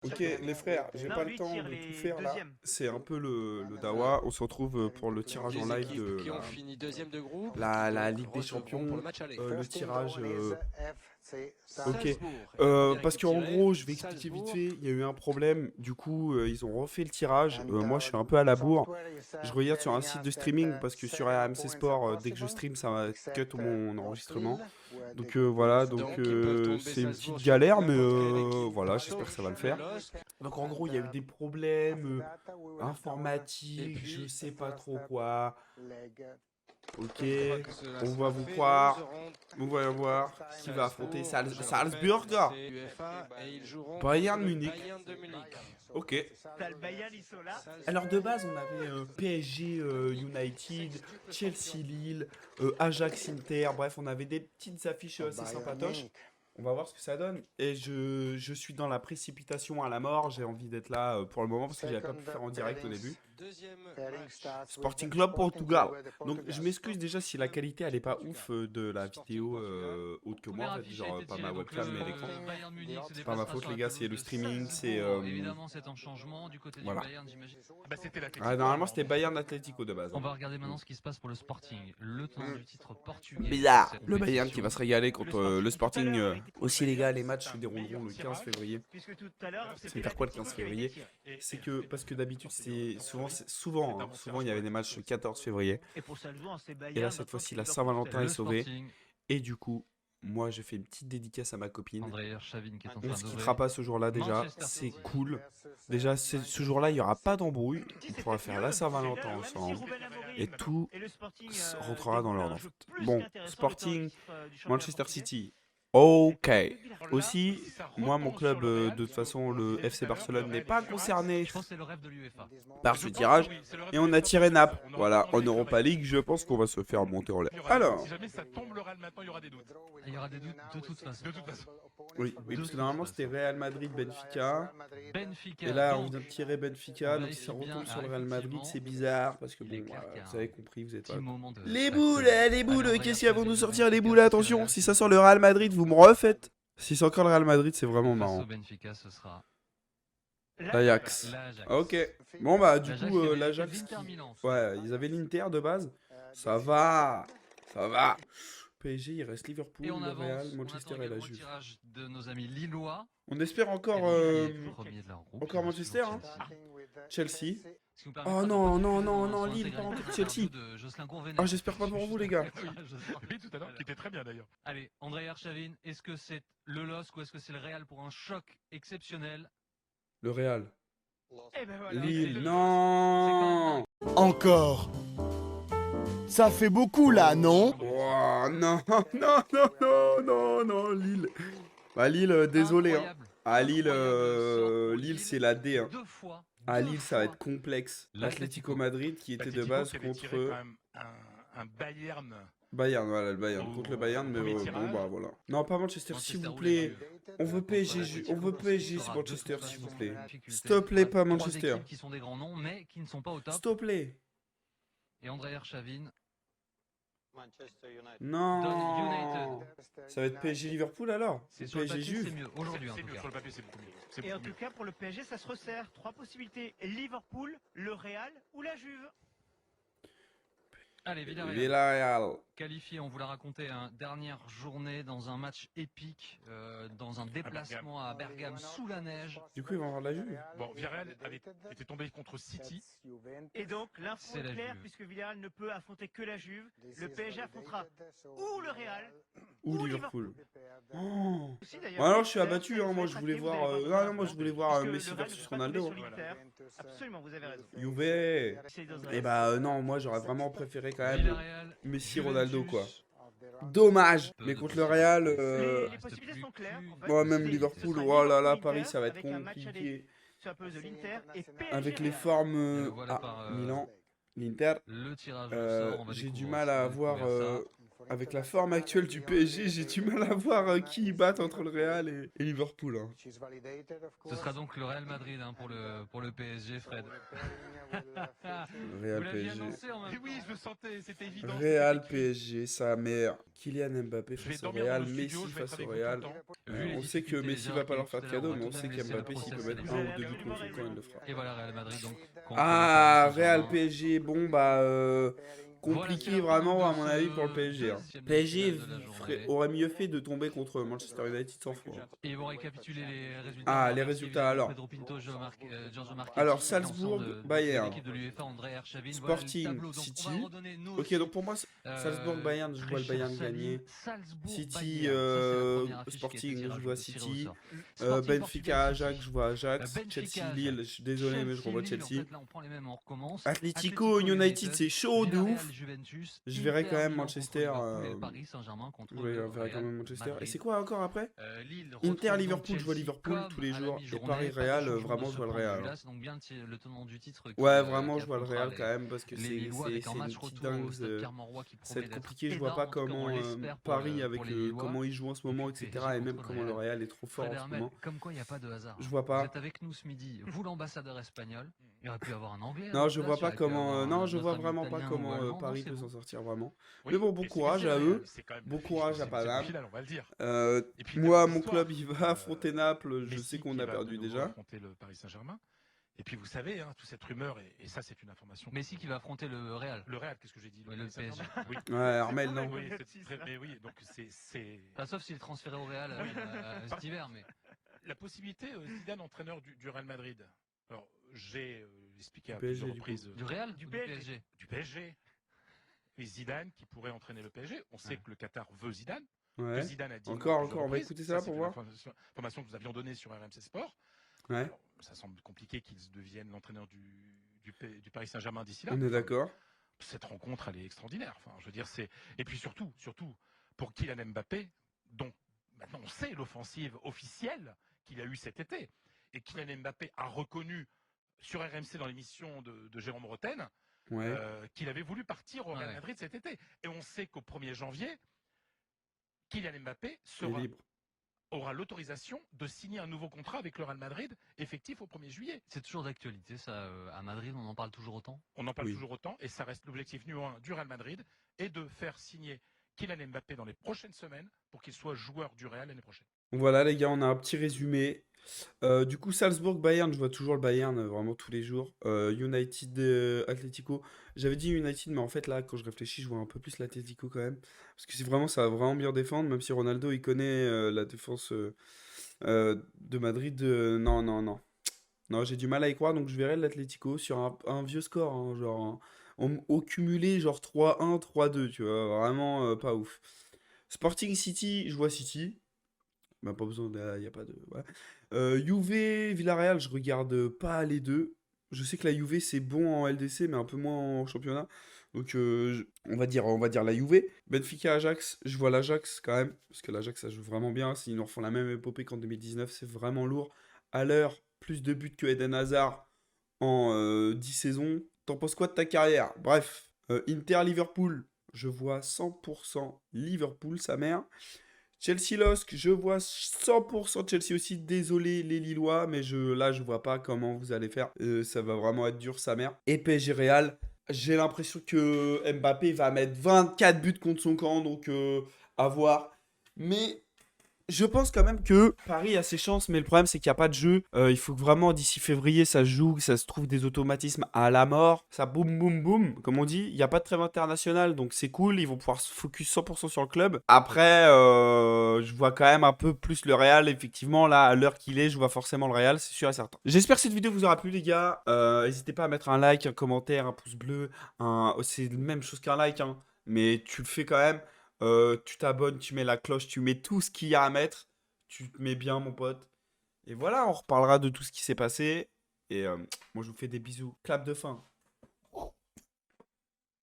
Ok, les frères, j'ai pas le temps de tout faire là. C'est un peu le Dawa. On se retrouve pour le tirage en Les live équipes de qui ont fini deuxième de groupe la qui Ligue des recevront pour Champions. le match aller. Le tirage. Ok. Salzbourg est la première Parce équipe qu'en tirée. gros, je vais expliquer vite Salzbourg. fait. Il y a eu un problème. Du coup, ils ont refait le tirage. Moi, je suis un peu à la bourre. Je regarde sur un site de streaming parce que sur RMC Sport, dès que je stream, ça va cut mon enregistrement. Donc voilà, Donc ils peuvent tomber c'est une Salzbourg petite sur galère, mais n'importe quelle équipe, voilà, j'espère que ça va le sauf le faire. LOSC. Donc en gros, il y a eu des problèmes Et informatiques, je puis, sais pas trop quoi. Ok, une fois que cela on va sera vous fait, croire. nous aurons On va voir qui va affronter Salzburg. c'est UEFA et ils joueront Bayern contre le Munich. Bayern de Munich. Ok. T'as le Bayern, ils sont là. Alors de base, on avait PSG United, Chelsea Lille, Ajax Inter. Bref, on avait des petites affiches assez sympatoches. On va voir ce que ça donne. Et je suis dans la précipitation à la mort. J'ai envie d'être là pour le moment parce que j'avais pas pu faire en direct au début. Deuxième match. Sporting Club Portugal. Donc je m'excuse déjà si la qualité elle est pas ouf de la vidéo haute que moi en fait, genre pas ma webcam mais l'écran. C'est pas ma faute les gars, c'est le streaming, c'est Évidemment, c'est un changement du côté du voilà. Bayern, j'imagine. Bah, c'était l'Atlético. Ah, normalement c'était Bayern Atlético de base. On va regarder maintenant ce qui se passe pour le Sporting. Le tenant du titre portugais. Bizarre. Cette Le Bayern qui compétition. va se régaler contre le Sporting. Aussi les gars, les matchs se dérouleront le 15 février. Puisque tout à l'heure, Ça veut dire quoi le 15 février? C'est que parce que d'habitude c'est souvent il y avait des matchs le 14 février. Et pour Salzbourg, c'est Bayern. Et là cette fois-ci la Saint-Valentin Le est sauvée. Sporting, Et du coup, moi je fais une petite dédicace à ma copine. André Chavin qui est en On train se d'ouvrir. quittera pas ce jour-là déjà, Manchester c'est City. cool. Déjà ce jour-là il y aura pas d'embrouille. On pourra faire la Saint-Valentin ensemble. Et tout rentrera dans l'ordre en fait. Bon, Sporting, Manchester City. Ok. Aussi, moi mon club, de toute façon, le FC Barcelone n'est pas concerné Je pense que c'est le rêve de l'UEFA. par ce tirage. Et on a tiré Naples. Voilà, en Europa League, je pense qu'on va se faire monter en l'air. Alors, Si jamais ça tombe le Real maintenant, il y aura des doutes. Il y aura des doutes de toute façon. De toute façon. oui, parce que normalement c'était Real Madrid, Benfica. Benfica. Et là, on donc, vient de tirer Benfica, on donc si ça vérifie retombe bien. sur le Real Madrid, Effectivement, c'est bizarre parce que il est bon, clair qu'il y a vous avez compris, vous êtes petit pas. moment de Les bascule. boules, les boules, Alors, qu'est-ce Andrea qu'ils vont nous Chavin, sortir les Benfica, boules? c'est Attention, Real. si ça sort le Real Madrid, vous me refaites. Si c'est encore le Real Madrid, c'est vraiment Face marrant. au Benfica, ce sera L'Ajax. l'Ajax. Ok. Bon bah du L'Ajax coup qui avait l'Ajax. l'Inter Milan. Ouais, ils avaient l'Inter de base. Ça va. Ça va. PSG, il reste Liverpool, Et on le avance. Real, On Manchester attend et la également le Juve. tirage de nos amis lillois. On espère encore Et Lille, premier de leur groupe. encore Il reste Manchester, toujours hein. Chelsea. Chelsea. Ce qui nous Oh permettra de non, continuer non, non, son non, Lille, intégralité pas encore de Chelsea. l'interview de Jocelyn Gourvenec. Ah, j'espère pas pour vous les gars. Oui, tout à l'heure, qui était très bien d'ailleurs. Allez, André Arshavin, est-ce que c'est le LOSC ou est-ce que c'est le Real pour un choc exceptionnel? Le Real. Et ben voilà. Lille, c'est non. Encore. Ça fait beaucoup là, non? Oh, non, non, non, non, non, non, Lille. Bah Lille, désolé. Hein. Incroyable. À Lille, Incroyable sort pour Lille c'est la D. Hein. Deux fois. À deux Lille, ça va fois. être complexe. L'Atlético. L'Atlético Madrid qui était de L'Atlético base qui avait tiré contre quand même un Bayern. Bayern, voilà le Bayern, Au contre le Bayern, mais premier bon tirage. bah voilà. Non, pas Manchester, s'il Manchester vous ou les plaît. Juve. On veut PSG, L'Atlético on veut PSG, sera c'est de Manchester, toute s'il vous façon plaît. en difficulté. S'il te plaît, pas Trois Manchester. équipes qui sont des grands noms, mais qui ne sont pas au top. S'il te plaît. Et André Arshavin Non. donne United. Ça va être PSG Liverpool alors? C'est Ou sur le PSG papier, c'est Juve? mieux. Aujourd'hui, en C'est tout mieux, cas. sur le papier, c'est beaucoup mieux. C'est Et en beaucoup tout mieux. cas, pour le PSG, ça se resserre. Trois possibilités, Liverpool, le Real ou la Juve. Allez, Villarreal. Villarreal. Qualifié, on vous l'a raconté, dernière journée dans un match épique, dans un déplacement à Bergame sous la neige. Du coup, ils vont avoir la Juve. Bon, Villarreal avait été tombé contre City. Et donc, l'info C'est la est claire, Juve. puisque Villarreal ne peut affronter que la Juve. Le PSG affrontera ou le Real Ou Liverpool. Oh. aussi, d'ailleurs. Bon, alors je suis D'ailleurs, abattu, ça hein. va Moi être je voulais acté, vous voir. allez Non, non, moi je maintenant, voulais voir puisque Messi le Real versus ne peut pas tomber Ronaldo. sur l'Inter. Absolument, vous avez raison. Juve. C'est dans un- Et bah non, moi j'aurais vraiment préféré quand même Villarreal, Messi Juventus. Ronaldo quoi. Dommage. Mais contre le Real, Les possibilités sont claires. En fait, moi même ce Liverpool, sera oh là là, Liverpool-Inter Paris ça va être avec un match aller compliqué. sur la pelouse de l'Inter et PSG Avec les Real. formes Le voilà par, Milan, l'Inter, Le tirage au sort, on va j'ai du découvrir mal ça, à on va avoir découvrir ça. avec la forme actuelle du PSG, j'ai du mal à voir qui ils battent entre le Real et Liverpool. Hein. Ce sera donc le Real Madrid hein, pour le PSG, Fred. Real Vous l'aviez PSG. annoncé en même Et temps. oui, je le sentais, c'était évident. Real c'était écrit. PSG, sa mère. Kylian Mbappé Je vais face au dormir Real, dans le Messi studio, je vais être face avec au vous tout le Real. temps. Vu les On sait que difficultés, Messi les va pas erreurs leur faire de qu'il y a eu cadeau, tout à mais on l'heure, sait on va tout de même qu'Mbappé, laisser s'il le peut process mettre un ou aller deux vers buts le contre Real quand il le fera. Et voilà, Real Madrid donc. contre Ah, le Paris Real Saint-Germain. PSG, bon bah Voilà, compliqué c'est la fin vraiment donc à de mon ce avis pour le PSG. Hein. deuxième PSG demi-finale de la journée. aurait mieux fait de tomber contre Manchester United 100 fois. Et ils vont récapituler les résultats. Ah, On les remercie résultats, évidemment alors. Pedro Pinto, Giorgio Marchetti, Alors, et Salzbourg, l'ensemble de Bayern. l'équipe de l'UEFA, André Arshavin. Voilà le Sporting, tableau. Donc, on City. va redonner nous Ok, aussi, donc pour moi, Salzbourg-Bayern, je très vois le cher Bayern Sabine, gagner. Salzbourg, City, Bayern. Ça, c'est la première affiche qui a été Sporting, tirée je au- vois tirée au City. sort. Sporting, Benfica, Portugal, Ajax, City. je vois Ajax. Benfica, Chelsea, Ajax. Lille, je suis désolé, mais je revois Lille, en Chelsea. fait, là, on prend les mêmes, on recommence. Atlético, United, c'est chaud de Villarreal, ouf. Juventus, Je verrai Inter quand même Milan Manchester. contre Liverpool et Paris Saint-Germain contre Je le verrai quand Real même Manchester. Et Madrid. c'est quoi encore après Lille Inter, retrouve donc Liverpool, je vois Chelsea Liverpool comme tous les à la jours. Et mi-journée. Paris, Pas de Real, changement vraiment, de je ce vois le point de Real. vue-là. Hein. C'est donc bien le tenant du titre Ouais, qui vraiment, je vois le affrontera Real quand même parce que les c'est Lillois avec un une match petite retour au dingue. stade Pierre-Mauroy qui Ça va promet être d'être compliqué, je vois pas énorme, en tout cas, on comment l'espère pour Paris, le- avec pour les Lillois. comment ils jouent en ce Et moment, puis etc. PSG Et même contre comment le Real est trop fort Fred en ce Hermel, moment. comme quoi il n'y a pas de hasard. Je hein. vois Vous pas. êtes avec nous ce midi, vous l'ambassadeur espagnol, il aurait pu avoir un anglais. à Non, notre je place, vois il pas aurait pu comment. avoir Non, un- je notre vois ami vraiment pas italien ou comment allemand. Non, Paris c'est peut vous. s'en sortir vraiment. Oui, Mais bon, bon et courage c'est à le eux. Real, c'est quand même Bon l'affiche courage de à ces Paname. demi-finales, on va le dire. Et puis, Moi, la mon petite histoire, club, il va affronter Naples. Je Messi sais qu'on qui a va perdu de nouveau déjà. affronter le Paris Saint-Germain. Et puis vous savez, hein, toute cette rumeur, et ça c'est une information. Messi qui va affronter le Real. Le Real, qu'est-ce que j'ai dit Ouais, le Paris Saint-Germain. PSG. Oui. Ouais, Armel, non. Oui, mais oui, donc c'est Enfin, sauf s'il est transféré au Real cet hiver, mais la possibilité Zidane entraîneur du Real Madrid. Alors j'ai expliqué à PSG, plusieurs du coup. reprises du Real Du ou PSG. du PSG. Et Zidane qui pourrait entraîner le PSG. On sait que le Qatar veut Zidane. Que Ouais. Zidane a dit Encore, non à plusieurs on va reprises. écouter ça pour c'est une voir. information que nous avions donnée sur RMC Sport. Ouais, Alors, ça semble compliqué qu'ils deviennent l'entraîneur du Paris Saint-Germain d'ici là. on est Enfin, d'accord. cette rencontre, elle est extraordinaire. Enfin, je veux dire, et puis surtout, pour Kylian Mbappé, dont maintenant on sait l'offensive officielle qu'il a eue cet été. Et Kylian Mbappé a reconnu sur RMC dans l'émission de Jérôme Roten Ouais. qu'il avait voulu partir au Real Ouais. Madrid cet été. Et on sait qu'au 1er janvier, Kylian Mbappé Il est libre. aura l'autorisation de signer un nouveau contrat avec le Real Madrid, effectif au 1er juillet. c'est toujours d'actualité, ça. À Madrid, on en parle toujours autant. On en parle Oui. toujours autant, et ça reste l'objectif numéro 1 du Real Madrid, et de faire signer Kylian Mbappé dans les prochaines semaines pour qu'il soit joueur du Real l'année prochaine. Voilà, les gars, on a un petit résumé. Du coup, Salzbourg-Bayern, je vois toujours le Bayern vraiment tous les jours. United, Atlético. J'avais dit United, mais en fait, là, quand je réfléchis, je vois un peu plus l'Atlético quand même. Parce que c'est vraiment, ça va vraiment bien défendre, même si Ronaldo, il connaît la défense de Madrid. Non, non, non. Non, j'ai du mal à y croire, donc je verrai l'Atlético sur un vieux score, hein, genre au cumulé, genre 3-1, 3-2, tu vois, vraiment pas ouf. Sporting City, je vois City. Bah, pas besoin, il n'y a pas de. Ouais. Juve, Villarreal, je regarde pas les deux. Je sais que la Juve c'est bon en LDC, mais un peu moins en championnat. Donc on va dire la Juve. Benfica, Ajax, je vois l'Ajax quand même, parce que l'Ajax ça joue vraiment bien. S'ils nous refont la même épopée qu'en 2019, c'est vraiment lourd. À l'heure, plus de buts que Eden Hazard en 10 saisons. T'en penses quoi de ta carrière? Bref, Inter-Liverpool, je vois 100% Liverpool, sa mère. Chelsea-Losk, je vois 100% Chelsea aussi. Désolé les Lillois, mais là, je vois pas comment vous allez faire. Ça va vraiment être dur, sa mère. Et PSG Real, j'ai l'impression que Mbappé va mettre 24 buts contre son camp, donc à voir. Mais je pense quand même que Paris a ses chances, mais le problème c'est qu'il n'y a pas de jeu. Il faut que vraiment d'ici février ça se joue, que ça se trouve des automatismes à la mort. Ça boum boum boum, comme on dit. Il n'y a pas de trêve internationale, donc c'est cool. Ils vont pouvoir se focus 100% sur le club. Après, je vois quand même un peu plus le Real. Effectivement, là, à l'heure qu'il est, je vois forcément le Real, c'est sûr et certain. J'espère que cette vidéo vous aura plu, les gars. N'hésitez pas à mettre un like, un commentaire, un pouce bleu. C'est la même chose qu'un like, hein, mais tu le fais quand même. Tu t'abonnes, tu mets la cloche, tu mets tout ce qu'il y a à mettre. Tu te mets bien, mon pote. Et voilà, on reparlera de tout ce qui s'est passé. Et moi, je vous fais des bisous. Clap de fin.